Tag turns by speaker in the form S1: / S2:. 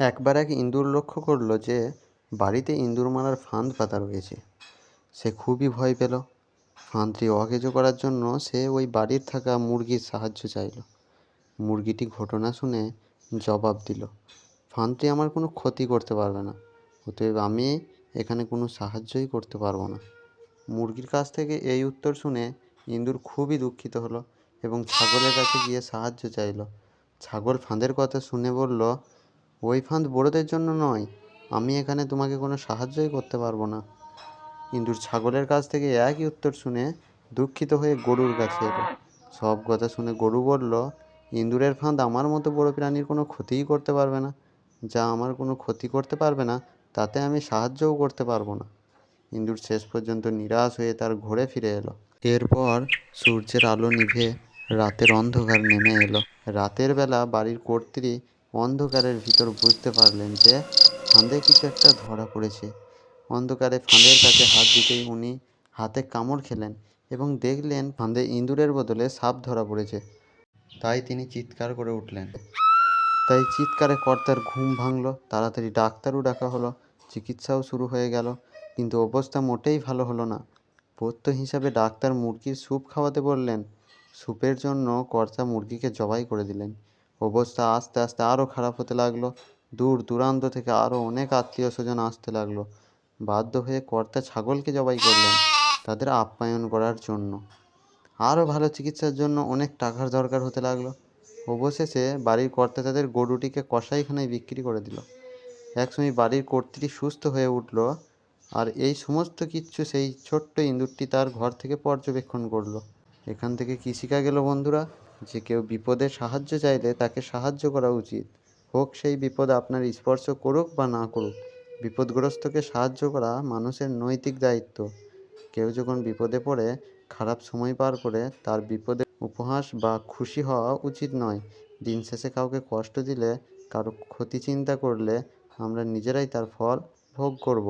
S1: একবার এক ইঁদুর লক্ষ্য করল যে বাড়িতে ইঁদুর মারার ফাঁদ পাতা রয়েছে। সে খুবই ভয় পেল। ফাঁদটি অকেজো করার জন্য সে ওই বাড়ির থাকা মুরগির সাহায্য চাইল। মুরগিটি ঘটনা শুনে জবাব দিল, ফাঁদটি আমার কোনো ক্ষতি করতে পারবে না, অতএব আমি এখানে কোনো সাহায্যই করতে পারবো না। মুরগির কাছ থেকে এই উত্তর শুনে ইঁদুর খুবই দুঃখিত হলো এবং ছাগলের কাছে গিয়ে সাহায্য চাইল। ছাগল ফাঁদের কথা শুনে বলল, ওই ফাঁদ বড়দের জন্য নয়, আমি এখানে তোমাকে কোনো সাহায্যই করতে পারবো না। ইঁদুর ছাগলের কাছ থেকে একই উত্তর শুনে দুঃখিত হয়ে গরুর কাছে এলো। সব কথা শুনে গরু বলল, ইঁদুরের ফাঁদ আমার মতো বড় প্রাণীর কোনো ক্ষতিই করতে পারবে না। যা আমার কোনো ক্ষতি করতে পারবে না তাতে আমি সাহায্যও করতে পারবো না। ইঁদুর শেষ পর্যন্ত নিরাশ হয়ে তার ঘরে ফিরে এলো। এরপর সূর্যের আলো নিভে রাতের অন্ধকার নেমে এলো। রাতের বেলা বাড়ির কর্ত্রী অন্ধকারের ভিতর বুঝতে পারলেন যে ফাঁদে কিছু একটা ধরা পড়েছে। অন্ধকারে ফাঁদের কাছে হাত দিতেই উনি হাতে কামড় খেলেন এবং দেখলেন ফাঁদে ইঁদুরের বদলে সাপ ধরা পড়েছে। তাই তিনি চিৎকার করে উঠলেন। তাই চিৎকারে কর্তার ঘুম ভাঙল। তাড়াতাড়ি ডাক্তারও ডাকা হলো। চিকিৎসাও শুরু হয়ে গেল, কিন্তু অবস্থা মোটেই ভালো হলো না। পথ্য হিসাবে ডাক্তার মুরগির স্যুপ খাওয়াতে বললেন। স্যুপের জন্য কর্তা মুরগিকে জবাই করে দিলেন। অবস্থা আস্তে আস্তে আরও খারাপ হতে লাগলো। দূর দূরান্ত থেকে আরও অনেক আত্মীয় স্বজন আসতে লাগলো। বাধ্য হয়ে কর্তা ছাগলকে জবাই করলেন তাদের আপ্যায়ন করার জন্য। আরও ভালো চিকিৎসার জন্য অনেক টাকার দরকার হতে লাগলো। অবশেষে বাড়ির কর্তা তাদের গরুটিকে কসাইখানায় বিক্রি করে দিল। একসময় বাড়ির কর্ত্রী সুস্থ হয়ে উঠল, আর এই সমস্ত কিচ্ছু সেই ছোট্ট ইঁদুরটি তার ঘর থেকে পর্যবেক্ষণ করলো। এখান থেকে কী শেখা গেল বন্ধুরা? যে কেউ বিপদে সাহায্য চাইলে তাকে সাহায্য করা উচিত, হোক সেই বিপদ আপনার স্পর্শ করুক বা না করুক। বিপদগ্রস্তকে সাহায্য করা মানুষের নৈতিক দায়িত্ব। কেউ যখন বিপদে পড়ে খারাপ সময় পার করে তার বিপদে উপহাস বা খুশি হওয়া উচিত নয়। দিন শেষে কাউকে কষ্ট দিলে, কারো ক্ষতি চিন্তা করলে আমরা নিজেরাই তার ফল ভোগ করব।